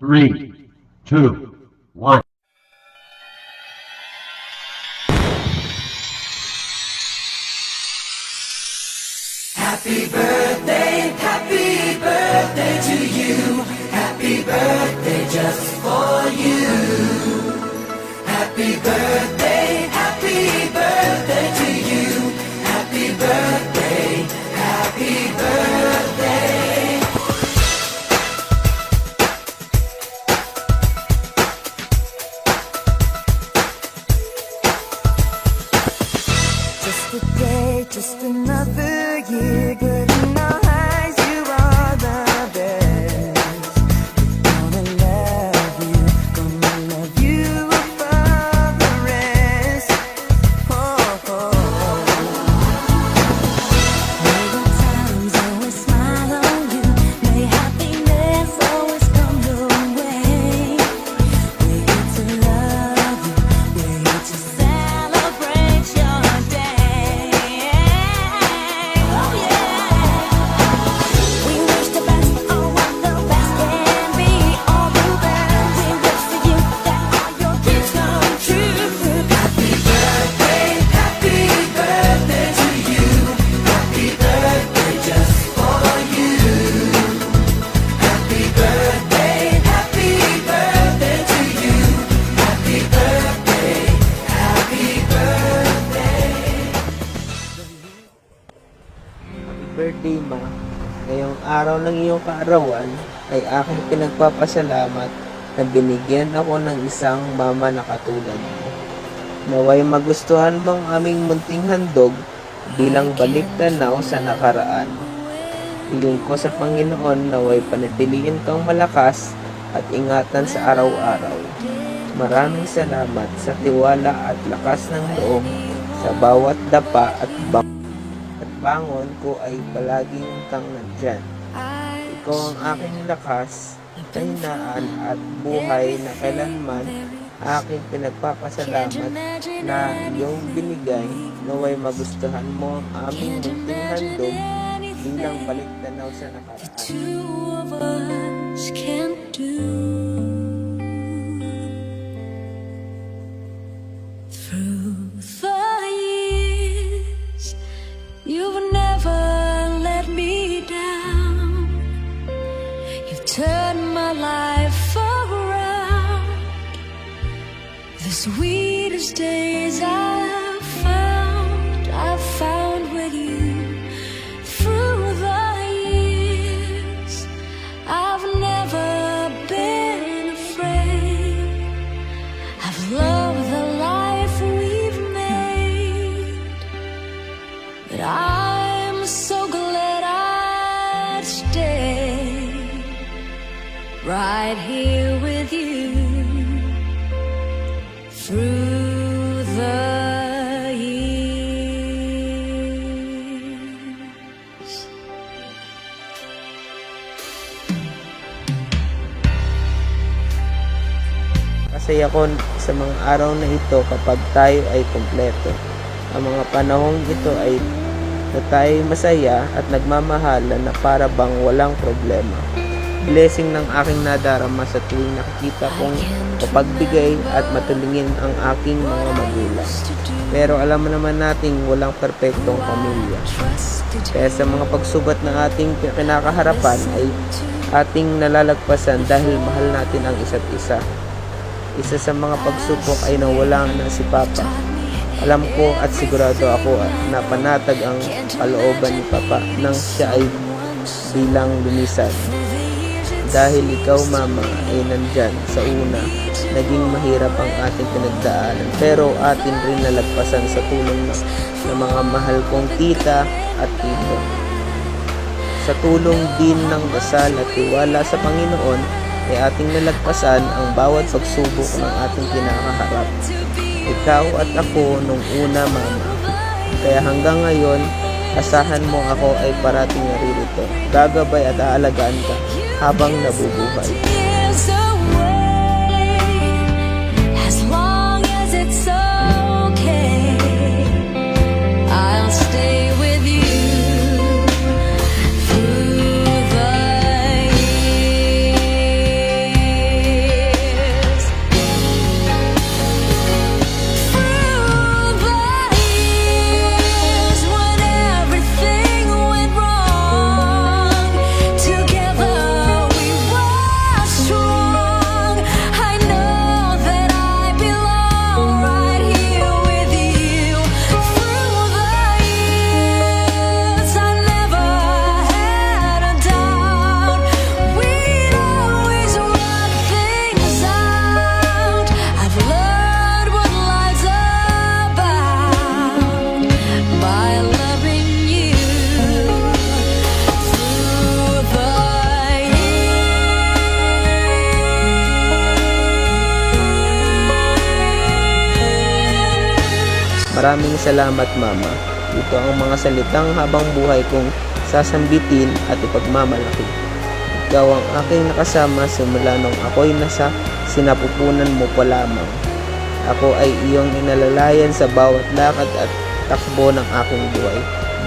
3, 2, 1. Happy birthday to you. Happy birthday just for you. Happy birthday to you. Happy birthday, happy birthday. Just a day, just another year, good in our eyes, you are the best. Gonna love you above the rest. Oh, oh. May the times always smile on you, may happiness always come your way. We're here to love you, we're here to celebrate your day. Oh yeah. We wish the best for what the best can be. All the best. We wish for you that all your dreams come true. Happy birthday to you. Happy birthday just for you. Happy birthday to you. Happy birthday, happy birthday. Happy birthday, Ma. Ngayong araw ng iyong kaarawan ay aking pinagpapasalamat na binigyan ako ng isang mama na katulad mo. Naway magustuhan mong aming munting handog bilang balik-tanaw sa nakaraan. Hiling ko sa Panginoon naway panatiliin kang malakas at ingatan sa araw-araw. Maraming salamat sa tiwala at lakas ng loob sa bawat dapa at bangon ko ay palaging kang nandyan. Ikaw ang aking lakas, kahinaan at buhay na kailanman aking pinagpapasalamat na iyong binigay naway magustuhan mo ang aming munting handog bilang balik-tanaw sa nakaraan. Two of us can't do. Through the years, you've never let me down. You've turned my life around. The sweetest days I've found with you. Through the years, I've never been afraid. I've loved the life we've made. But I'm so glad I'd stay right here with you. Through the years. Masaya ko sa mga araw na ito kapag tayo ay kumpleto. Ang mga panahong ito ay na tayo masaya at nagmamahalan na para bang walang problema. Blessing ng aking nadarama sa tuwing nakikita kong kapagbigay at matulungin ang aking mga magulang. Pero alam mo naman nating walang perpektong pamilya. Kaya sa mga pagsubat na ating kinakaharapan ay ating nalalagpasan dahil mahal natin ang isa't isa. Isa sa mga pagsubok ay nawala na si Papa. Alam ko at sigurado ako na panatag ang kalooban ni Papa nang siya ay bilang lumisan. Dahil ikaw, Mama, ay nandyan sa una, naging mahirap ang ating pinagdaanan. Pero atin rin nalagpasan sa tulong ng mga mahal kong tita at tito. Sa tulong din ng dasal at tiwala sa Panginoon, ay ating nalagpasan ang bawat pagsubok ng ating kinakaharap. Ikaw at ako nung una, Mama. Kaya hanggang ngayon, asahan mo ako ay parating naririto. Gagabay at aalagaan ka habang nabubuhay. Years away, as long as it's okay, I'll stay with you. Through the years. Maraming salamat, Mama. Ito ang mga salitang habang buhay kong sasambitin at ipagmamalaki. Ikaw ang aking nakasama simula nung ako'y nasa sinapupunan mo pa lamang. Ako ay iyong inalalayan sa bawat lakad at takbo ng aking buhay.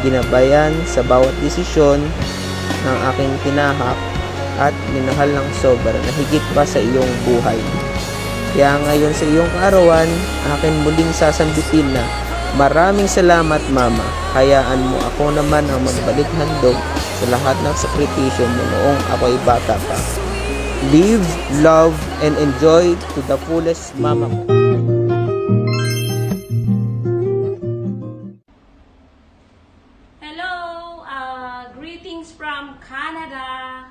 Ginabayan sa bawat desisyon ng aking tinahak at minahal ng sobra na higit pa sa iyong buhay. Kaya ngayon sa iyong kaarawan, akin muling sasambitin na maraming salamat, Mama. Hayaan mo ako naman ang magbalik handog sa lahat ng sakripisyo mo noong ako'y bata pa. Live, love, and enjoy to the fullest, Mama mo. Hello, greetings from Canada.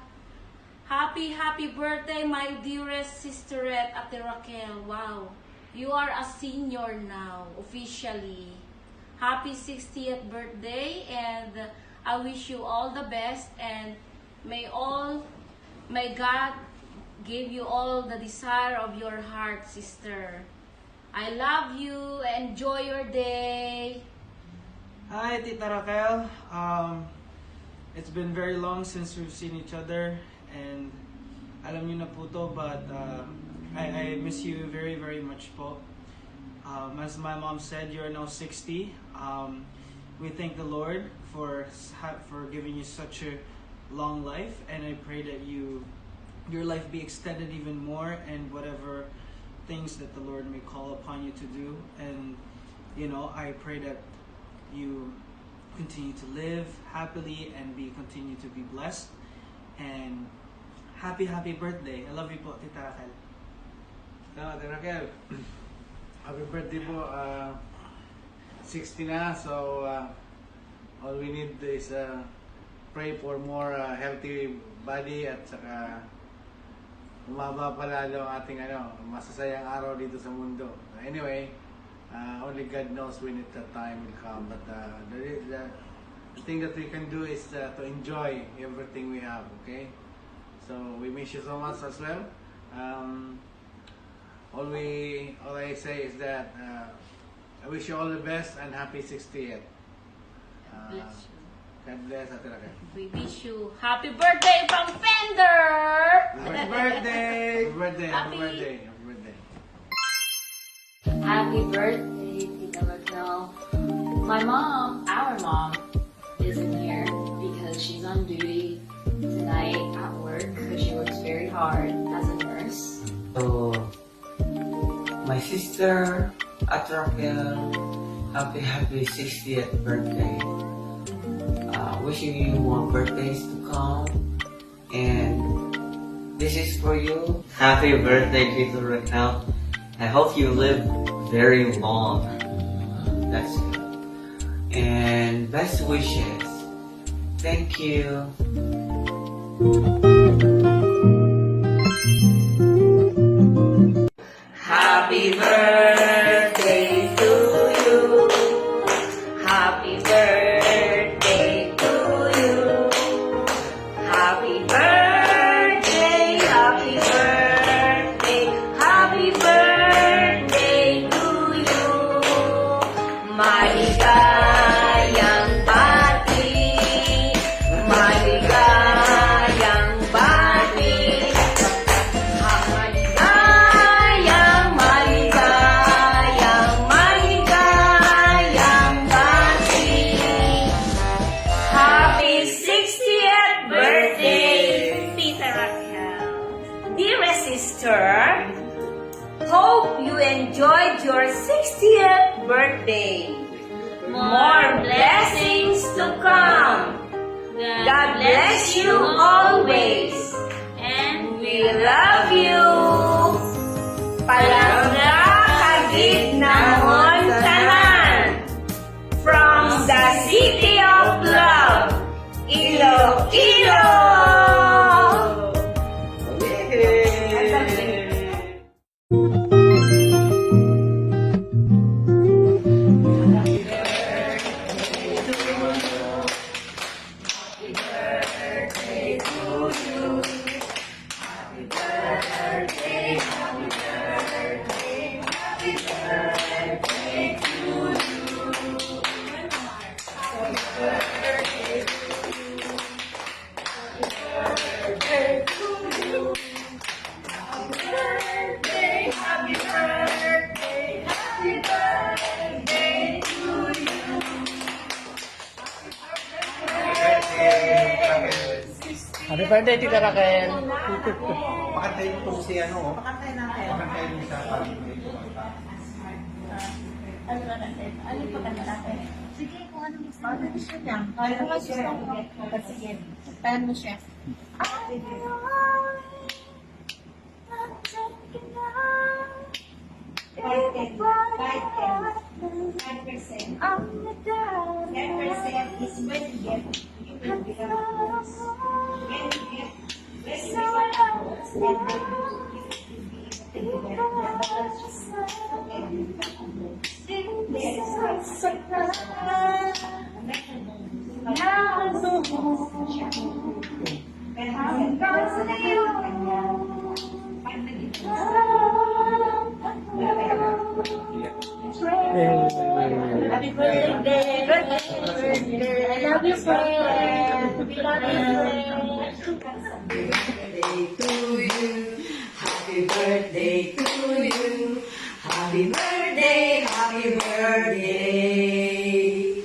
Happy birthday, my dearest sisterette, Ate Raquel. Wow, you are a senior now, officially. Happy 60th birthday, and I wish you all the best, and may God give you all the desire of your heart, sister. I love you. Enjoy your day. Hi, Tita Raquel. It's been very long since we've seen each other, and alam niyo na po to, but I miss you very, very much po. As my mom said, you're now 60. We thank the Lord for giving you such a long life, and I pray that your life be extended even more, and whatever things that the Lord may call upon you to do. And I pray that you continue to live happily and continue to be blessed. And happy birthday. I love you po, Tita Raquel. Ate Raquel, happy birthday po. 60 na, so all we need is pray for more healthy body at saka umaba pa lalo ang ating masasayang araw dito sa mundo. Anyway, only God knows when the time will come, but the thing that we can do is to enjoy everything we have, okay? So we miss you so much as well. All I say is that I wish you all the best and happy 60th. Bless you. God bless, Ate Raquel. We wish you happy birthday from Fender! Happy birthday! Happy birthday! Happy Happy- birthday! Happy birthday! Happy birthday, Tita Raquel. My mom, our mom, isn't here because she's on duty tonight at work because she works very hard as a nurse. So, my sister, Ate Raquel, happy 60th birthday. Wishing you more birthdays to come. And this is for you. Happy birthday, Tito Raquel. I hope you live very long. That's it. And best wishes. Thank you. Happy birthday to you. Happy birthday to you. Happy birthday, happy birthday, happy birthday to you. Maligayang bati, maligayang bati. Maligayang, maligayang, maligayang bati. Happy 60th birthday, Tita Raquel. Dearest sister, hope you enjoyed your 60th birthday. More blessings to come. God bless you always. And we love you. Palangga Kagidnahon Tanan. From the city of love, Iloilo. birthday, Tita Raquel. Pakantayin mo itong si ano, oh. Pakantayin mo sa pag-ibig. Sige, kung ano gusto mo siya niya. Kaya mo siya. Sige, tahan mo siya. Happy birthday! I love you, friend. We love you, Happy birthday to you. Happy birthday, happy birthday.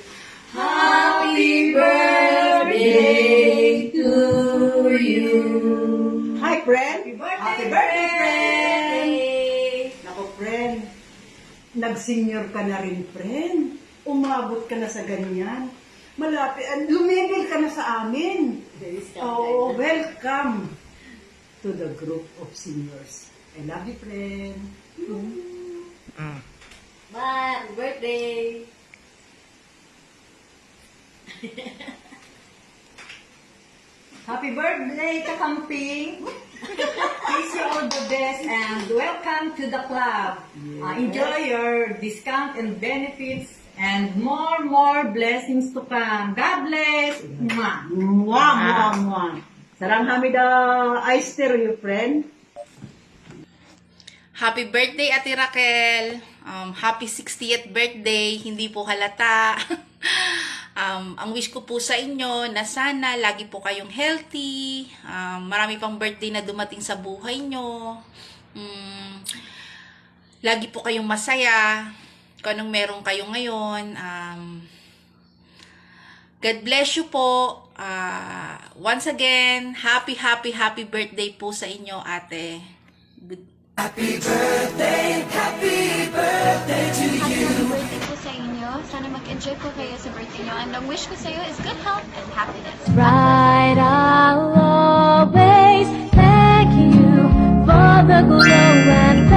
Happy birthday to you. Hi, friend. Happy birthday, friend. Naku, friend. Nag-senior ka na rin, friend. Umabot ka na sa ganyan. Malapit, lumibig ka na sa amin. Oh, welcome to the group of seniors. I love you, friend. Happy birthday! Happy birthday, Kakamping! Wish you all the best and welcome to the club. Enjoy your discount and benefits and more blessings to come. God bless! Mwah! Mwah, mwah, mwah. Sarang hamida ice you, friend. Happy birthday, Ate Raquel. Happy 60th birthday. Hindi po halata. Ang wish ko po sa inyo na sana lagi po kayong healthy. Marami pang birthday na dumating sa buhay nyo. Lagi po kayong masaya. Kung anong meron kayo ngayon. God bless you po. Once again, happy birthday po sa inyo, ate. Happy birthday po sa inyo. Sana mag-enjoy po kayo sa birthday nyo. And ang wish ko sa iyo is good health and happiness. Right, I'll always thank you for the glow and